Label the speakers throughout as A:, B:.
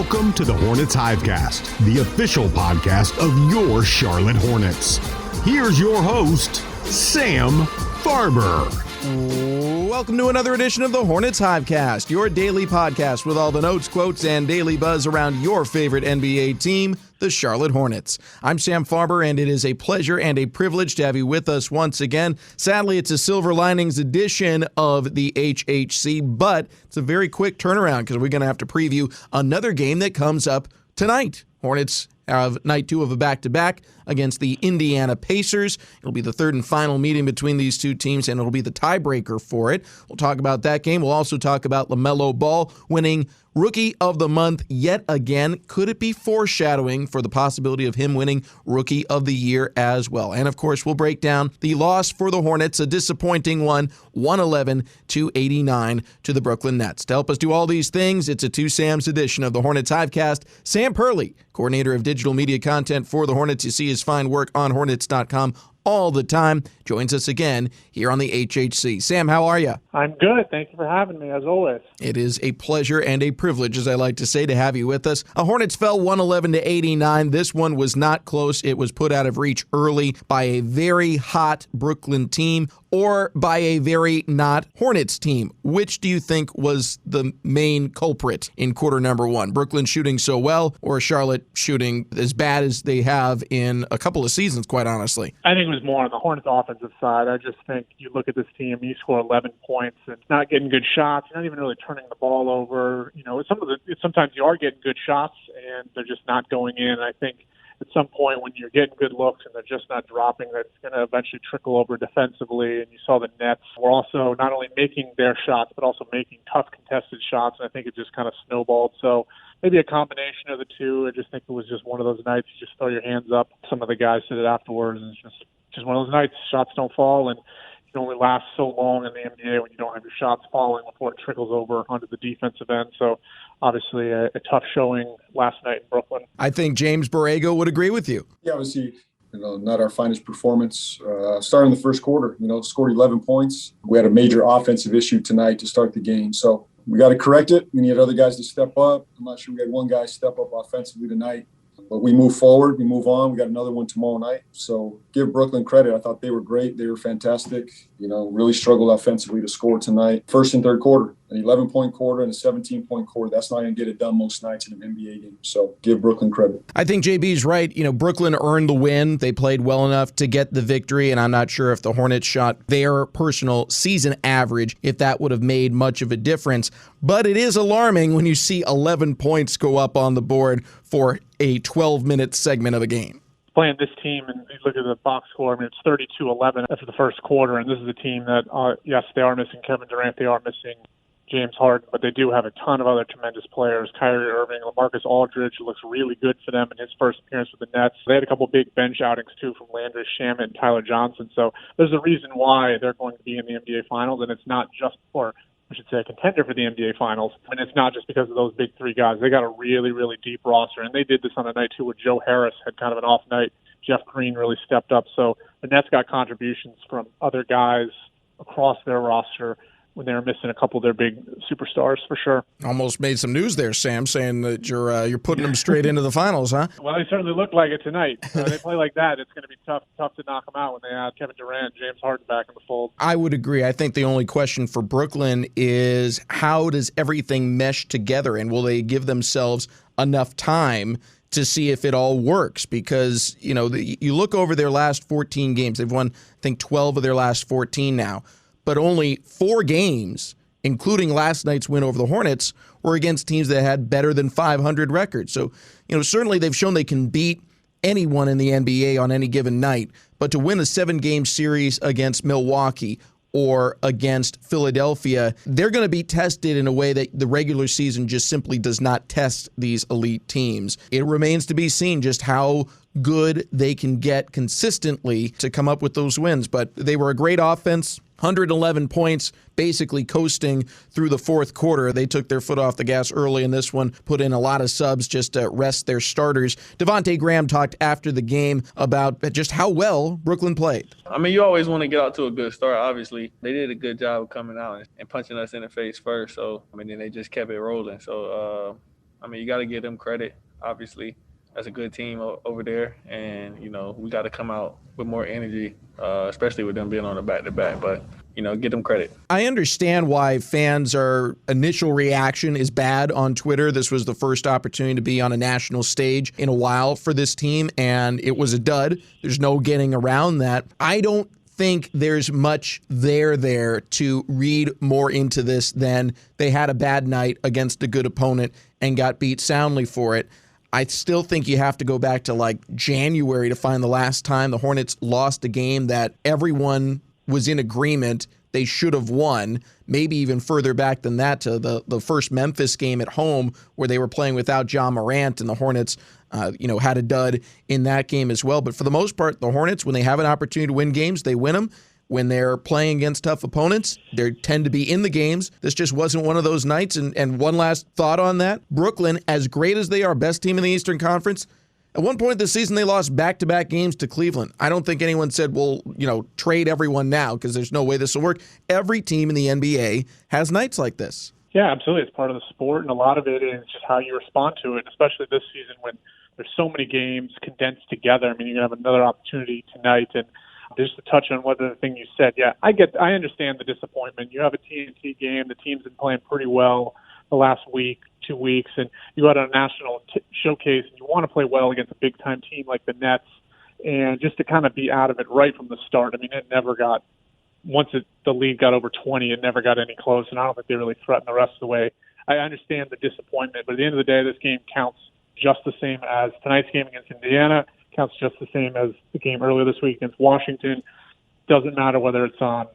A: Welcome to the Hornets Hivecast, the official podcast of your Charlotte Hornets. Here's your host, Sam Farber.
B: Welcome to another edition of the Hornets Hivecast, your daily podcast with all the notes, quotes, and daily buzz around your favorite NBA team, the Charlotte Hornets. I'm Sam Farber, and it is a pleasure and a privilege to have you with us once again. Sadly, it's a Silver Linings edition of the HHC, but it's a very quick turnaround because we're going to have to preview another game that comes up tonight. Hornets have night two of a back-to-back against the Indiana Pacers. It'll be the third and final meeting between these two teams, and it'll be the tiebreaker for it. We'll talk about that game. We'll also talk about LaMelo Ball winning Rookie of the Month yet again. Could it be foreshadowing for the possibility of him winning Rookie of the Year as well? And, of course, we'll break down the loss for the Hornets, a disappointing one, 111-89 to the Brooklyn Nets. To help us do all these things, it's a Two Sams edition of the Hornets Hivecast. Sam Perley, coordinator of digital media content for the Hornets. You see his fine work on Hornets.com all the time, joins us again here on the HHC. Sam, how are you?
C: I'm good. Thank you for having me, as always.
B: It is a pleasure and a privilege, as I like to say, to have you with us. Hornets fell 111-89. This one was not close. It was put out of reach early by a very hot Brooklyn team or by a very not Hornets team. Which do you think was the main culprit in quarter number one? Brooklyn shooting so well or Charlotte shooting as bad as they have in a couple of seasons, quite honestly?
C: I think it was more on the Hornets offensive side. I just think you look at this team, you score 11 points and not getting good shots. You're not even really turning the ball over. You know, sometimes you are getting good shots and they're just not going in. I think at some point when you're getting good looks and they're just not dropping, that's going to eventually trickle over defensively. And you saw the Nets were also not only making their shots, but also making tough contested shots. And I think it just kind of snowballed. So maybe a combination of the two. I just think it was just one of those nights you just throw your hands up. Some of the guys said it afterwards, and it's just one of those nights. Shots don't fall, and you can only last so long in the NBA when you don't have your shots falling before it trickles over onto the defensive end. So obviously a tough showing last night in Brooklyn.
B: I think James Borrego would agree with you.
D: Yeah, obviously, not our finest performance. Starting the first quarter, scored 11 points. We had a major offensive issue tonight to start the game. So we got to correct it. We need other guys to step up. I'm not sure we had one guy step up offensively tonight. But we move forward, we move on. We got another one tomorrow night. So give Brooklyn credit. I thought they were great. They were fantastic. Really struggled offensively to score tonight. First and third quarter, an 11-point quarter and a 17-point quarter. That's not going to get it done most nights in an NBA game. So give Brooklyn credit.
B: I think JB's right. Brooklyn earned the win. They played well enough to get the victory, and I'm not sure if the Hornets shot their personal season average, if that would have made much of a difference. But it is alarming when you see 11 points go up on the board for a 12-minute segment of a game.
C: Playing this team, and you look at the box score, it's 32-11 after the first quarter, and this is a team that, yes, they are missing Kevin Durant, they are missing James Harden, but they do have a ton of other tremendous players. Kyrie Irving, LaMarcus Aldridge looks really good for them in his first appearance with the Nets. They had a couple big bench outings, too, from Landry Shamet and Tyler Johnson, so there's a reason why they're going to be in the NBA Finals, and it's not just for a contender for the NBA Finals. And it's not just because of those big three guys. They got a really, really deep roster. And they did this on a night, too, where Joe Harris had kind of an off night. Jeff Green really stepped up. So the Nets got contributions from other guys across their roster when they were missing a couple of their big superstars, for sure.
B: Almost made some news there, Sam, saying that you're putting them straight into the finals, huh?
C: Well, they certainly look like it tonight. When they play like that, it's going to be tough to knock them out when they add Kevin Durant and James Harden back in the fold.
B: I would agree. I think the only question for Brooklyn is how does everything mesh together, and will they give themselves enough time to see if it all works? Because, you look over their last 14 games. They've won, I think, 12 of their last 14 now. But only 4 games, including last night's win over the Hornets, were against teams that had better than 500 records. So, certainly they've shown they can beat anyone in the NBA on any given night. But to win a 7-game series against Milwaukee or against Philadelphia, they're going to be tested in a way that the regular season just simply does not test these elite teams. It remains to be seen just how good they can get consistently to come up with those wins. But they were a great offense. 111 points, basically coasting through the fourth quarter. They took their foot off the gas early in this one, put in a lot of subs just to rest their starters. Devontae Graham talked after the game about just how well Brooklyn played.
E: You always want to get out to a good start, obviously. They did a good job of coming out and punching us in the face first, so, then they just kept it rolling. So, I mean, you got to give them credit, obviously. That's a good team over there. And, we got to come out with more energy, especially with them being on a back-to-back. But, give them credit.
B: I understand why initial reaction is bad on Twitter. This was the first opportunity to be on a national stage in a while for this team, and it was a dud. There's no getting around that. I don't think there's much there to read more into this than they had a bad night against a good opponent and got beat soundly for it. I still think you have to go back to like January to find the last time the Hornets lost a game that everyone was in agreement they should have won, maybe even further back than that to the first Memphis game at home where they were playing without Ja Morant and the Hornets had a dud in that game as well. But for the most part, the Hornets, when they have an opportunity to win games, they win them. When they're playing against tough opponents, they tend to be in the games. This just wasn't one of those nights. And one last thought on that. Brooklyn, as great as they are, best team in the Eastern Conference, at one point this season they lost back-to-back games to Cleveland. I don't think anyone said, well, trade everyone now because there's no way this will work. Every team in the NBA has nights like this.
C: Yeah, absolutely. It's part of the sport, and a lot of it is just how you respond to it, especially this season when there's so many games condensed together. I mean, you're going to have another opportunity tonight, and just to touch on what the thing you said, yeah, I understand the disappointment. You have a TNT game. The team's been playing pretty well the last week, 2 weeks, and you go out on a national showcase, and you want to play well against a big-time team like the Nets, and just to kind of be out of it right from the start. I mean, it never got – once the lead got over 20, it never got any close, and I don't think they really threatened the rest of the way. I understand the disappointment, but at the end of the day, this game counts just the same as tonight's game against Indiana, counts just the same as the game earlier this week against Washington. Doesn't matter whether it's on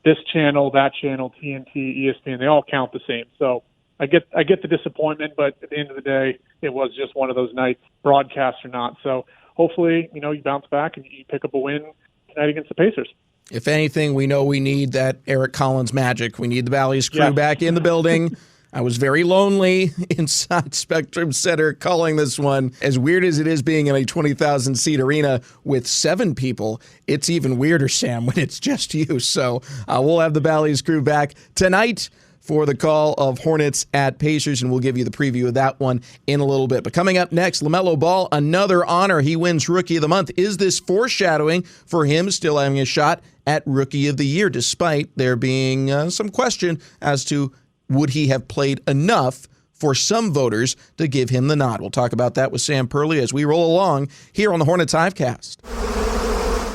C: this channel, that channel, TNT, ESPN, they all count the same. So I get the disappointment, but at the end of the day, it was just one of those nights, broadcast or not. So hopefully, you bounce back and you pick up a win tonight against the Pacers.
B: If anything, we know we need that Eric Collins magic. We need the Bally's crew back in the building. I was very lonely inside Spectrum Center calling this one. As weird as it is being in a 20,000-seat arena with 7 people, it's even weirder, Sam, when it's just you. So we'll have the Bally's crew back tonight for the call of Hornets at Pacers, and we'll give you the preview of that one in a little bit. But coming up next, LaMelo Ball, another honor. He wins Rookie of the Month. Is this foreshadowing for him still having a shot at Rookie of the Year, despite there being some question as to would he have played enough for some voters to give him the nod? We'll talk about that with Sam Perley as we roll along here on the Hornets Hivecast.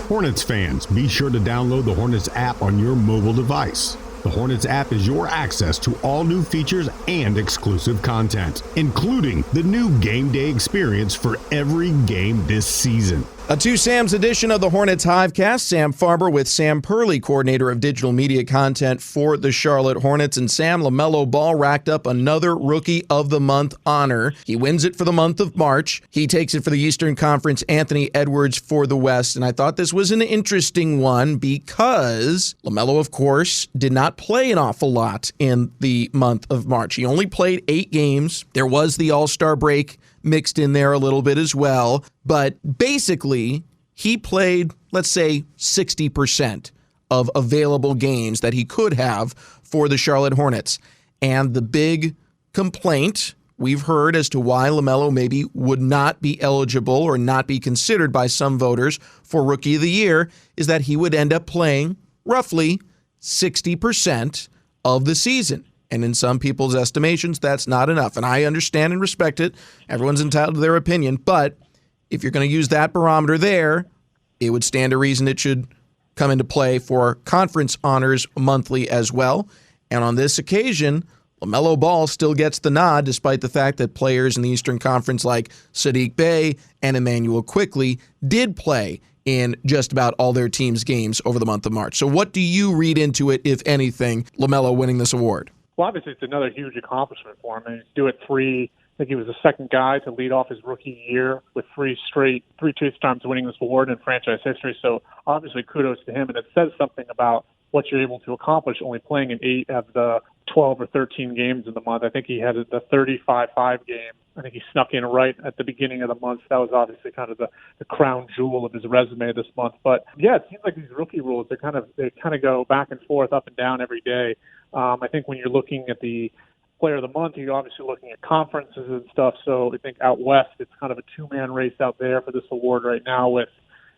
A: Hornets fans, be sure to download the Hornets app on your mobile device. The Hornets app is your access to all new features and exclusive content, including the new game day experience for every game this season.
B: A Two Sams edition of the Hornets Hivecast. Sam Farber with Sam Perley, coordinator of digital media content for the Charlotte Hornets. And Sam, LaMelo Ball racked up another Rookie of the Month honor. He wins it for the month of March. He takes it for the Eastern Conference, Anthony Edwards for the West. And I thought this was an interesting one because LaMelo, of course, did not play an awful lot in the month of March. He only played 8 games. There was the All-Star break mixed in there a little bit as well. But basically, he played, let's say, 60% of available games that he could have for the Charlotte Hornets. And the big complaint we've heard as to why LaMelo maybe would not be eligible or not be considered by some voters for Rookie of the Year is that he would end up playing roughly 60% of the season. And in some people's estimations, that's not enough. And I understand and respect it. Everyone's entitled to their opinion. But if you're going to use that barometer there, it would stand to reason it should come into play for conference honors monthly as well. And on this occasion, LaMelo Ball still gets the nod, despite the fact that players in the Eastern Conference like Sadiq Bey and Emmanuel Quickley did play in just about all their teams' games over the month of March. So what do you read into it, if anything, LaMelo winning this award?
C: Well, obviously, it's another huge accomplishment for him. I mean, to do it I think he was the second guy to lead off his rookie year with three chase times winning this award in franchise history. So obviously, kudos to him. And it says something about what you're able to accomplish only playing in 8 of the 12 or 13 games in the month. I think he had the 35-5 game. I think he snuck in right at the beginning of the month. That was obviously kind of the crown jewel of his resume this month. But yeah, it seems like these rookie rules, they kind of go back and forth, up and down every day. I think when you're looking at the player of the month, you're obviously looking at conferences and stuff. So I think out west, it's kind of a two-man race out there for this award right now with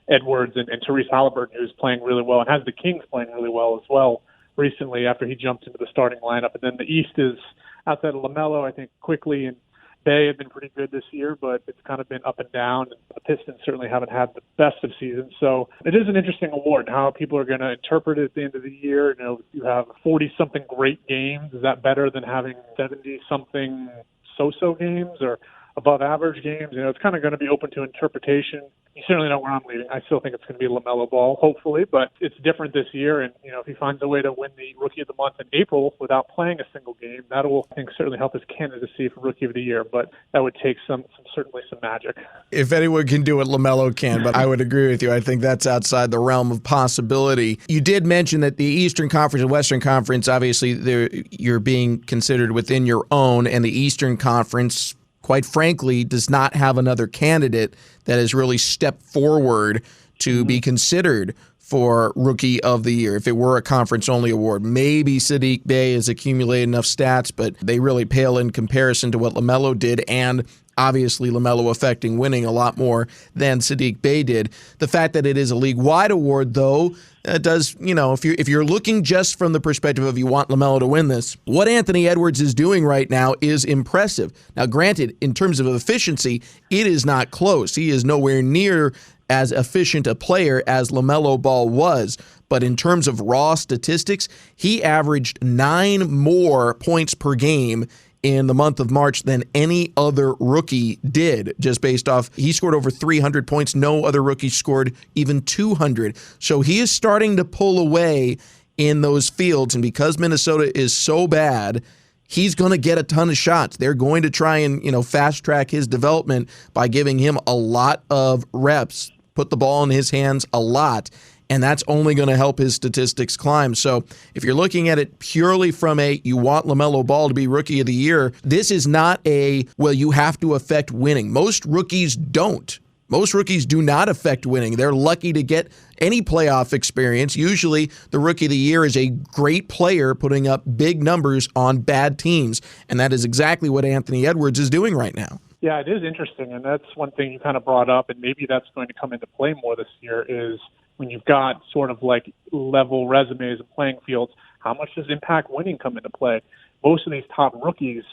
C: Edwards and Therese Halliburton, who's playing really well and has the Kings playing really well as well recently after he jumped into the starting lineup. And then the East is outside of LaMelo, I think Quickly and Bay have been pretty good this year, but it's kind of been up and down. The Pistons certainly haven't had the best of seasons. So it is an interesting award, how people are going to interpret it at the end of the year. You know, you have 40-something great games. Is that better than having 70-something so-so games or above average games? You know, it's kind of going to be open to interpretation. You certainly know where I'm leading. I still think it's going to be LaMelo Ball, hopefully, but it's different this year. And, you know, if he finds a way to win the Rookie of the Month in April without playing a single game, that will, I think, certainly help his candidacy for Rookie of the Year. But that would take certainly some magic.
B: If anyone can do it, LaMelo can, but I would agree with you. I think that's outside the realm of possibility. You did mention that the Eastern Conference and Western Conference, obviously, you're being considered within your own, and the Eastern Conference, quite frankly, does not have another candidate that has really stepped forward to be considered for Rookie of the Year. If it were a conference-only award, maybe Saddiq Bey has accumulated enough stats, but they really pale in comparison to what LaMelo did, and obviously LaMelo affecting winning a lot more than Saddiq Bey did. The fact that it is a league-wide award, though, does, you know, if you're looking just from the perspective of you want LaMelo to win this, what Anthony Edwards is doing right now is impressive. Now, granted, in terms of efficiency, it is not close. He is nowhere near as efficient a player as LaMelo Ball was. But in terms of raw statistics, he averaged 9 more points per game in the month of March than any other rookie did, just based off, he scored over 300 points. No other rookie scored even 200. So he is starting to pull away in those fields, and because Minnesota is so bad, he's going to get a ton of shots. They're going to try and, you know, fast track his development by giving him a lot of reps, put the ball in his hands a lot, and that's only going to help his statistics climb. So if you're looking at it purely from you want LaMelo Ball to be Rookie of the Year, this is not you have to affect winning. Most rookies don't. Most rookies do not affect winning. They're lucky to get any playoff experience. Usually the Rookie of the Year is a great player putting up big numbers on bad teams, and that is exactly what Anthony Edwards is doing right now.
C: Yeah, it is interesting, and that's one thing you kind of brought up, and maybe that's going to come into play more this year, is when you've got sort of like level resumes and playing fields, how much does impact winning come into play? Most of these top rookies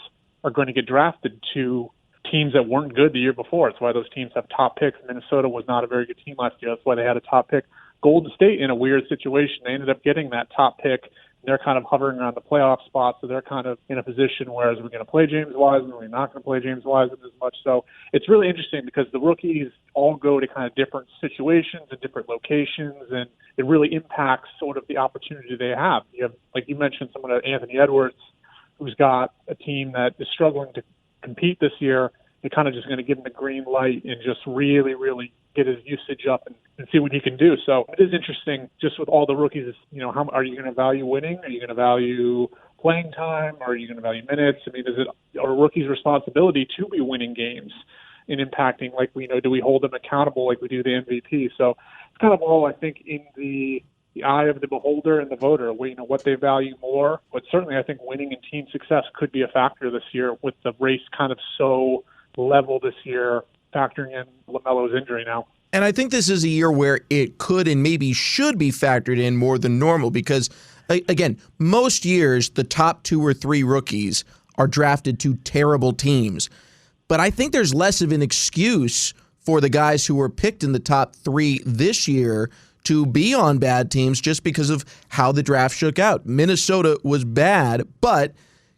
C: are going to get drafted to teams that weren't good the year before. That's why those teams have top picks. Minnesota was not a very good team last year. That's why they had a top pick. Golden State, in a weird situation, they ended up getting that top pick. They're kind of hovering around the playoff spot, so they're kind of in a position where we're going to play James Wiseman, we're not going to play James Wiseman as much. So it's really interesting because the rookies all go to kind of different situations and different locations, and it really impacts sort of the opportunity they have. You have, like you mentioned, someone like Anthony Edwards, who's got a team that is struggling to compete this year. You're kind of just going to give him the green light and just really, really get his usage up and see what he can do. So it is interesting just with all the rookies, you know, how are you going to value winning? Are you going to value playing time? Or are you going to value minutes? I mean, is it a rookie's responsibility to be winning games and impacting, like, we know, do we hold them accountable like we do the MVP? So it's kind of all, I think, in the eye of the beholder and the voter, you know, what they value more. But certainly I think winning and team success could be a factor this year with the race kind of so level this year, factoring in LaMelo's injury now.
B: And I think this is a year where it could and maybe should be factored in more than normal because, again, most years the top 2 or 3 rookies are drafted to terrible teams. But I think there's less of an excuse for the guys who were picked in the top 3 this year to be on bad teams just because of how the draft shook out. Minnesota was bad, but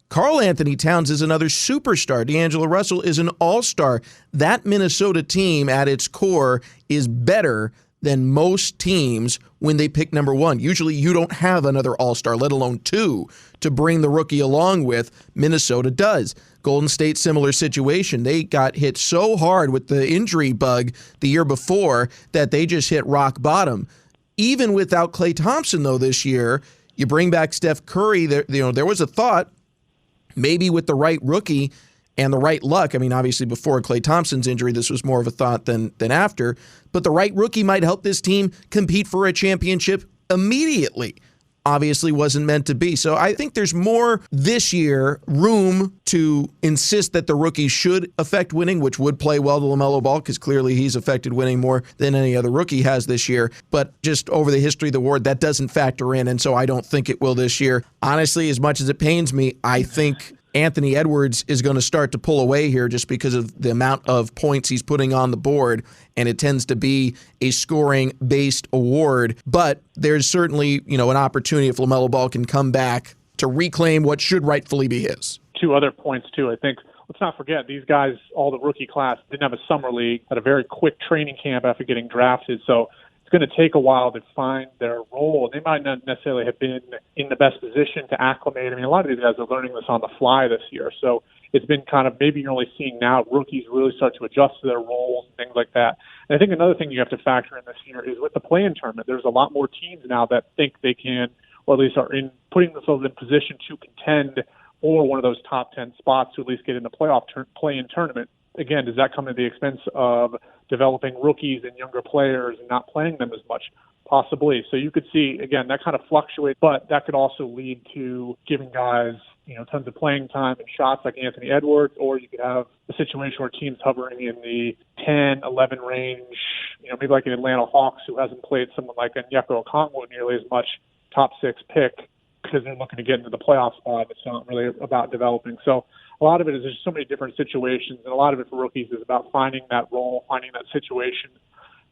B: Karl Anthony Towns is another superstar. D'Angelo Russell is an all-star. That Minnesota team at its core is better than most teams when they pick number 1. Usually you don't have another all-star, let alone 2, to bring the rookie along with. Minnesota does. Golden State, similar situation. They got hit so hard with the injury bug the year before that they just hit rock bottom. Even without Klay Thompson, though, this year, you bring back Steph Curry. There was a thought, maybe with the right rookie and the right luck. I mean, obviously before Klay Thompson's injury, this was more of a thought than after. But the right rookie might help this team compete for a championship immediately. obviously wasn't meant to be. So I think there's more this year room to insist that the rookie should affect winning, which would play well to LaMelo Ball because clearly he's affected winning more than any other rookie has this year. But just over the history of the award, that doesn't factor in, and so I don't think it will this year. Honestly, as much as it pains me, I think Anthony Edwards is going to start to pull away here just because of the amount of points he's putting on the board, and it tends to be a scoring-based award. But there's certainly, an opportunity if LaMelo Ball can come back to reclaim what should rightfully be his.
C: 2 other points, too. I think, let's not forget, these guys, all the rookie class, didn't have a summer league, had a very quick training camp after getting drafted. So it's going to take a while to find their role. They might not necessarily have been in the best position to acclimate. I mean, a lot of these guys are learning this on the fly this year. So it's been kind of, maybe you're only seeing now rookies really start to adjust to their roles and things like that. And I think another thing you have to factor in this year is with the play-in tournament, there's a lot more teams now that think they can, or at least are in putting themselves in position to contend for one of those top 10 spots to at least get in the play-in tournament. Again, does that come at the expense of developing rookies and younger players and not playing them as much? Possibly. So you could see, again, that kind of fluctuates, but that could also lead to giving guys, tons of playing time and shots like Anthony Edwards, or you could have a situation where teams hovering in the 10, 11 range, maybe like an Atlanta Hawks who hasn't played someone like Onyeka Okongwu nearly as much, top 6 pick, because they're looking to get into the playoff spot. It's not really about developing. So a lot of it is there's so many different situations, and a lot of it for rookies is about finding that role, finding that situation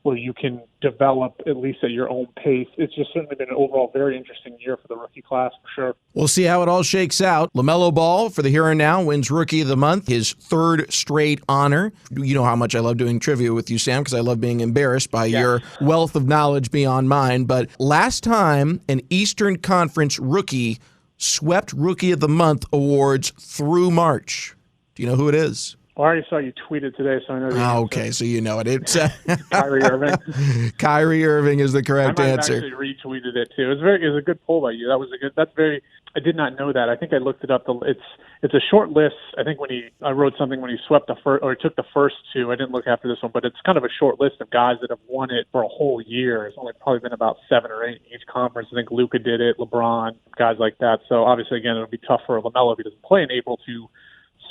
C: where you can develop at least at your own pace. It's just certainly been an overall very interesting year for the rookie class for sure.
B: We'll see how it all shakes out. LaMelo Ball, for the here and now, wins Rookie of the Month, his 3rd straight honor. You know how much I love doing trivia with you, Sam, because I love being embarrassed by your wealth of knowledge beyond mine. But last time an Eastern Conference rookie swept Rookie of the Month awards through March. Do you know who it is?
C: I already saw you tweet it today, so I know the answer.
B: Okay, so you know it. It's
C: Kyrie Irving.
B: Kyrie Irving is the correct
C: answer. I
B: answer.
C: actually retweeted it too. It was a good poll by you. I did not know that. I think I looked it up. It's a short list. I think I wrote something when he swept the first, or he took the first 2. I didn't look after this one, but it's kind of a short list of guys that have won it for a whole year. It's only probably been about 7 or 8 in each conference. I think Luka did it, LeBron, guys like that. So obviously, again, it'll be tough for LaMelo if he doesn't play in April to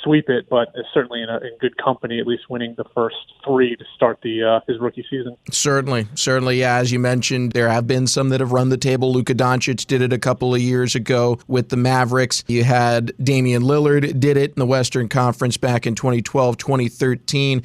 C: sweep it, but is certainly in good company, at least winning the first 3 to start his rookie season.
B: Certainly, yeah. As you mentioned, there have been some that have run the table. Luka Doncic did it a couple of years ago with the Mavericks. You had Damian Lillard did it in the Western Conference back in 2012, 2013.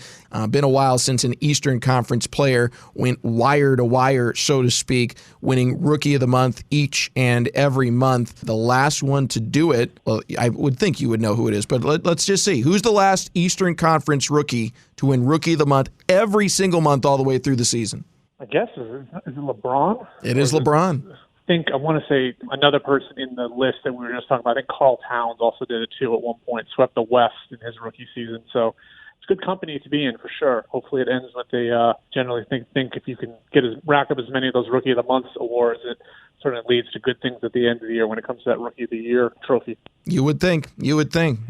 B: Been a while since an Eastern Conference player went wire to wire, so to speak, winning Rookie of the Month each and every month. The last one to do it, well, I would think you would know who it is, but let's just see. Who's the last Eastern Conference rookie to win Rookie of the Month every single month all the way through the season?
C: I guess, is it LeBron?
B: It is LeBron.
C: I want to say another person in the list that we were just talking about. I think Karl Towns also did it too at one point, swept the West in his rookie season. So it's good company to be in for sure. Hopefully it ends with they generally think if you can rack up as many of those Rookie of the Month awards, it certainly leads to good things at the end of the year when it comes to that Rookie of the Year trophy.
B: You would think.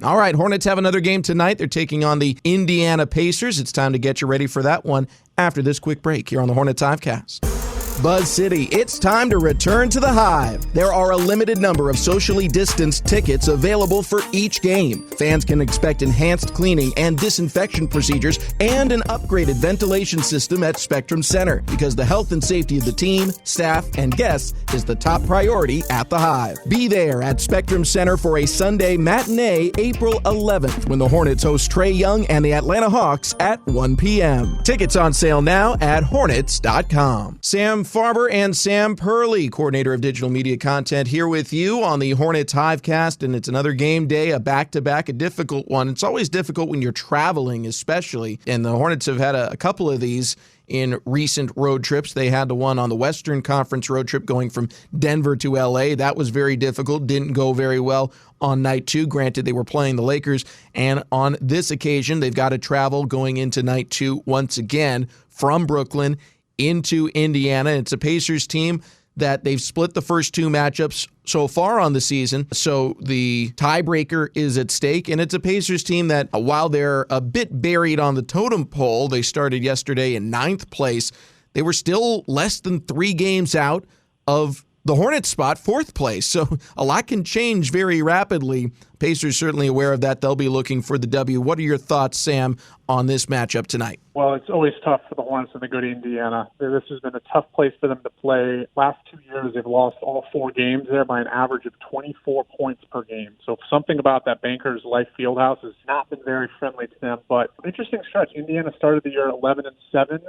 B: All right, Hornets have another game tonight. They're taking on the Indiana Pacers. It's time to get you ready for that one after this quick break here on the Hornets Hivecast. Buzz City, it's time to return to the Hive. There are a limited number of socially distanced tickets available for each game. Fans can expect enhanced cleaning and disinfection procedures and an upgraded ventilation system at Spectrum Center because the health and safety of the team, staff, and guests is the top priority at the Hive. Be there at Spectrum Center for a Sunday matinee April 11th when the Hornets host Trae Young and the Atlanta Hawks at 1 p.m. Tickets on sale now at Hornets.com. Sam Farber and Sam Perley, coordinator of digital media content, here with you on the Hornets Hivecast, and it's another game day, a back-to-back, a difficult one. It's always difficult when you're traveling, especially, and the Hornets have had a couple of these in recent road trips. They had the one on the Western Conference road trip going from Denver to L.A. That was very difficult, didn't go very well on night 2. Granted, they were playing the Lakers, and on this occasion, they've got to travel going into night 2 once again from Brooklyn into Indiana. It's a Pacers team that they've split the first 2 matchups so far on the season, so the tiebreaker is at stake, and it's a Pacers team that, while they're a bit buried on the totem pole, they started yesterday in 9th place, they were still less than 3 games out of the Hornets spot, 4th place. So a lot can change very rapidly. Pacers certainly aware of that. They'll be looking for the W. What are your thoughts, Sam, on this matchup tonight?
C: Well, it's always tough for the Hornets when they go to Indiana. This has been a tough place for them to play. Last 2 years, they've lost all 4 games there by an average of 24 points per game. So something about that Bankers Life Fieldhouse has not been very friendly to them. But interesting stretch. Indiana started the year 11-7.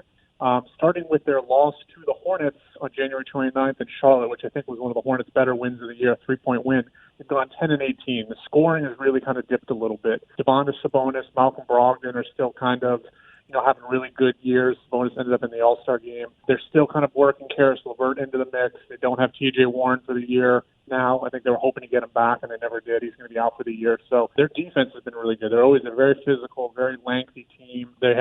C: Starting with their loss to the Hornets on January 29th in Charlotte, which I think was one of the Hornets' better wins of the year, a 3-point win. They've gone 10-18. The scoring has really kind of dipped a little bit. Domantas Sabonis, Malcolm Brogdon are still kind of, having really good years. Sabonis ended up in the All-Star game. They're still kind of working Karis LeVert into the mix. They don't have T.J. Warren for the year now. I think they were hoping to get him back, and they never did. He's going to be out for the year. So their defense has been really good. They're always a very physical, very lengthy team. They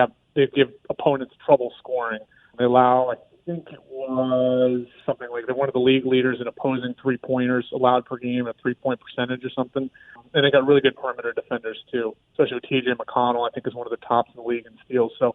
C: give opponents trouble scoring. They allow, I think it was something like they're one of the league leaders in opposing three-pointers allowed per game, a 3-point percentage or something. And they got really good perimeter defenders, too, especially with T.J. McConnell, I think is one of the tops in the league in steals. So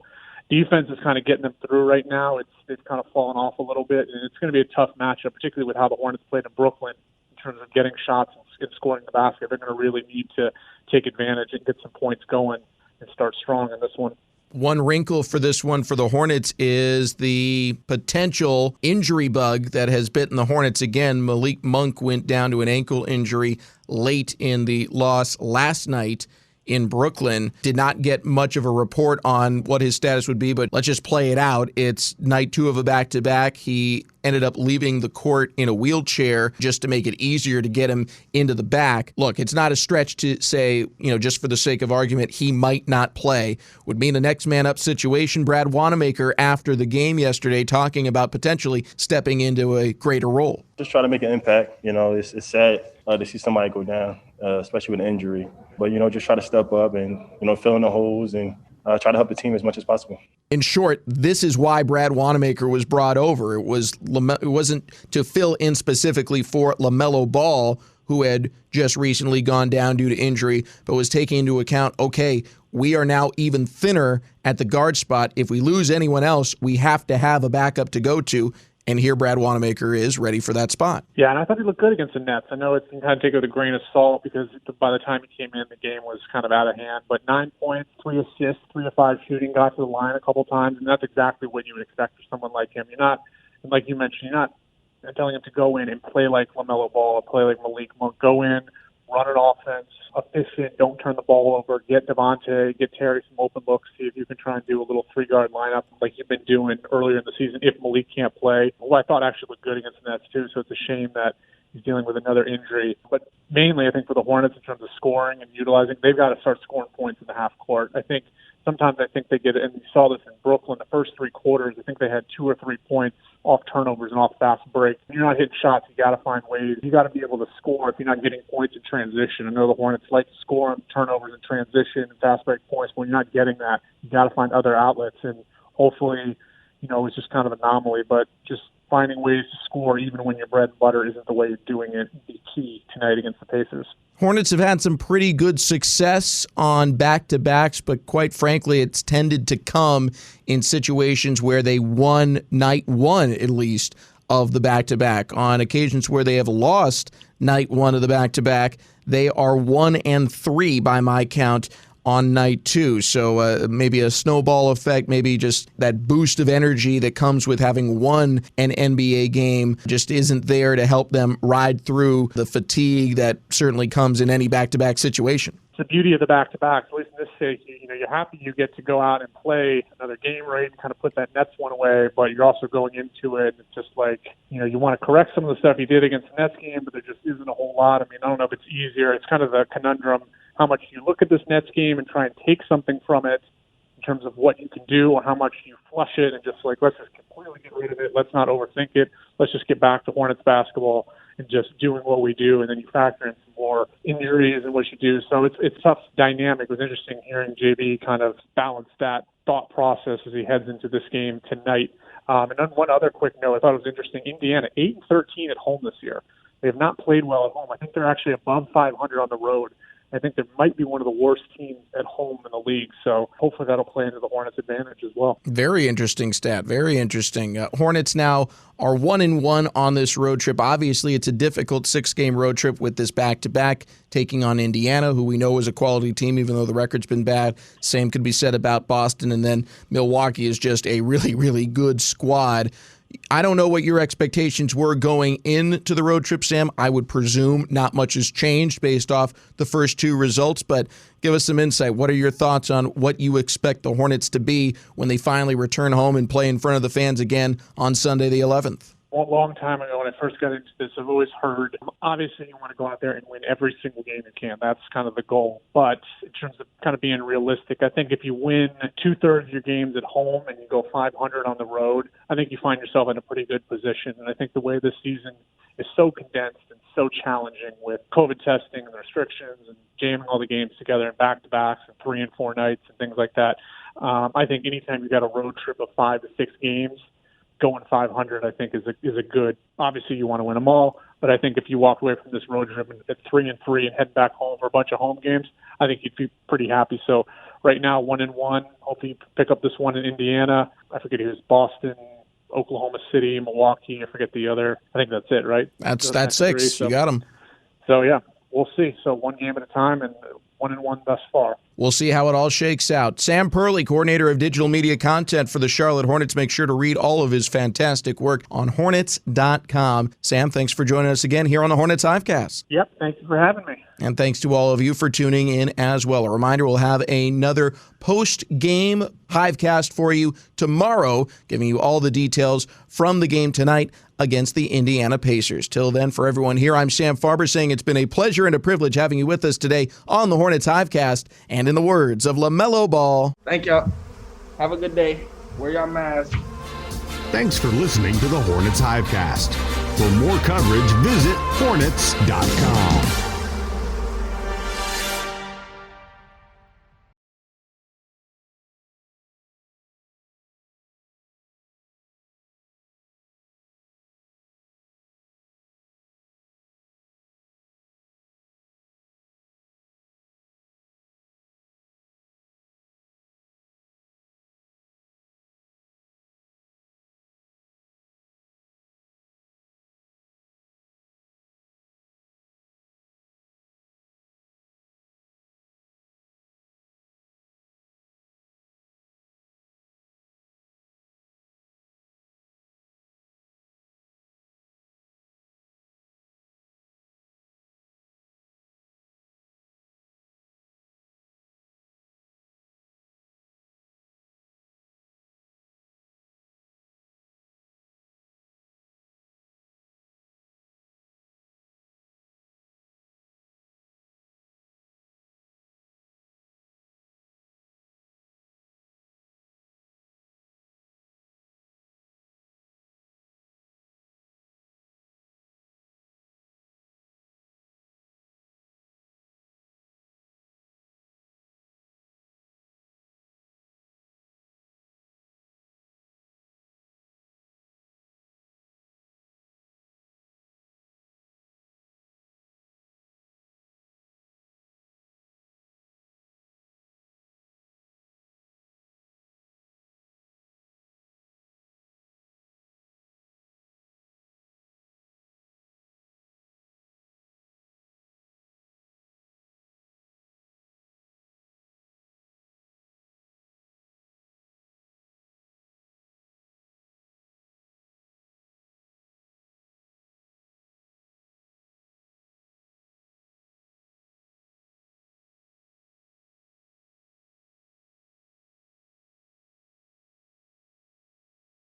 C: defense is kind of getting them through right now. They've kind of fallen off a little bit, and it's going to be a tough matchup, particularly with how the Hornets played in Brooklyn in terms of getting shots and scoring the basket. They're going to really need to take advantage and get some points going and start strong in this one.
B: One wrinkle for this one for the Hornets is the potential injury bug that has bitten the Hornets again. Malik Monk went down to an ankle injury late in the loss last night in Brooklyn. Did not get much of a report on what his status would be, but let's just play it out. It's night 2 of a back-to-back. He ended up leaving the court in a wheelchair just to make it easier to get him into the back. Look, it's not a stretch to say, just for the sake of argument, he might not play. Would mean a next man up situation. Brad Wanamaker, after the game yesterday, talking about potentially stepping into a greater role.
F: Just try to make an impact. It's sad to see somebody go down, especially with an injury. But, just try to step up and, fill in the holes and try to help the team as much as possible.
B: In short, this is why Brad Wanamaker was brought over. It wasn't to fill in specifically for LaMelo Ball, who had just recently gone down due to injury, but was taking into account, okay, we are now even thinner at the guard spot. If we lose anyone else, we have to have a backup to go to. And here Brad Wanamaker is ready for that spot.
C: Yeah, and I thought he looked good against the Nets. I know it's kind of take it with a grain of salt because by the time he came in, the game was kind of out of hand. But 9 points, 3 assists, 3 of 5 shooting, got to the line a couple times, and that's exactly what you would expect for someone like him. You're not, like you mentioned, you're not telling him to go in and play like LaMelo Ball or play like Malik Monk. Go in, run an offense, efficient, don't turn the ball over, get Devontae, get Terry some open looks, see if you can try and do a little 3-guard lineup like you've been doing earlier in the season if Malik can't play. Well, I thought actually looked good against the Nets too, so it's a shame that he's dealing with another injury. But mainly I think for the Hornets in terms of scoring and utilizing, they've got to start scoring points in the half court. Sometimes I think they get it, and you saw this in Brooklyn the first 3 quarters. I think they had 2 or 3 points off turnovers and off fast breaks. If you're not hitting shots, you got to find ways. You got to be able to score if you're not getting points in transition. I know the Hornets like to score on turnovers and transition and fast break points. When you're not getting that, you got to find other outlets. And hopefully, it's just kind of an anomaly, but just finding ways to score even when your bread and butter isn't the way you're doing it would be key tonight against the Pacers.
B: Hornets have had some pretty good success on back-to-backs, but quite frankly, it's tended to come in situations where they won night 1, at least, of the back-to-back. On occasions where they have lost night 1 of the back-to-back, they are 1-3 by my count on night 2. So maybe a snowball effect, maybe just that boost of energy that comes with having won an NBA game just isn't there to help them ride through the fatigue that certainly comes in any back-to-back situation.
C: It's the beauty of the back-to-backs. At least in this case, you're happy you get to go out and play another game, right, and kind of put that Nets one away, but you're also going into it. It's just like, you want to correct some of the stuff you did against the Nets game, but there just isn't a whole lot. I don't know if it's easier. It's kind of a conundrum. How much do you look at this Nets game and try and take something from it in terms of what you can do, or how much do you flush it and just like, let's just completely get rid of it. Let's not overthink it. Let's just get back to Hornets basketball and just doing what we do. And then you factor in some more injuries and what you do. So it's tough dynamic. It was interesting hearing JB kind of balance that thought process as he heads into this game tonight. And then one other quick note I thought it was interesting. Indiana, 8-13 at home this year. They have not played well at home. I think they're actually above 500 on the road I think they might be one of the worst teams at home in the league. So hopefully that'll play into the Hornets' advantage as well.
B: Very interesting stat. Very interesting. Hornets now are 1-1 on this road trip. Obviously, it's a difficult 6-game road trip with this back-to-back, taking on Indiana, who we know is a quality team, even though the record's been bad. Same could be said about Boston. And then Milwaukee is just a really, really good squad. I don't know what your expectations were going into the road trip, Sam. I would presume not much has changed based off the first 2 results, but give us some insight. What are your thoughts on what you expect the Hornets to be when they finally return home and play in front of the fans again on Sunday the 11th?
C: A long time ago when I first got into this, I've always heard, obviously you want to go out there and win every single game you can. That's kind of the goal. But in terms of kind of being realistic, I think if you win 2/3 of your games at home and you go 500 on the road, I think you find yourself in a pretty good position. And I think the way this season is so condensed and so challenging with COVID testing and the restrictions and jamming all the games together in back-to-backs and 3 and 4 nights and things like that, I think anytime you've got a road trip of 5 to 6 games, going 500, I think, is a good. Obviously, you want to win them all, but I think if you walk away from this road trip at 3 and 3 and head back home for a bunch of home games, I think you'd be pretty happy. So right now, 1-1. Hopefully, you pick up this one in Indiana. I forget who's Boston, Oklahoma City, Milwaukee. I forget the other. I think that's it, right?
B: That's 6. So, you got them.
C: So yeah, we'll see. So one game at a time, and 1-1 thus far.
B: We'll see how it all shakes out. Sam Perley, coordinator of digital media content for the Charlotte Hornets. Make sure to read all of his fantastic work on Hornets.com. Sam, thanks for joining us again here on the Hornets Hivecast.
C: Yep, thank you for having me.
B: And thanks to all of you for tuning in as well. A reminder, we'll have another post-game Hivecast for you tomorrow, giving you all the details from the game tonight against the Indiana Pacers. Till then, for everyone here, I'm Sam Farber saying it's been a pleasure and a privilege having you with us today on the Hornets Hivecast. And in the words of LaMelo Ball,
G: thank y'all. Have a good day. Wear your mask.
A: Thanks for listening to the Hornets Hivecast. For more coverage, visit Hornets.com.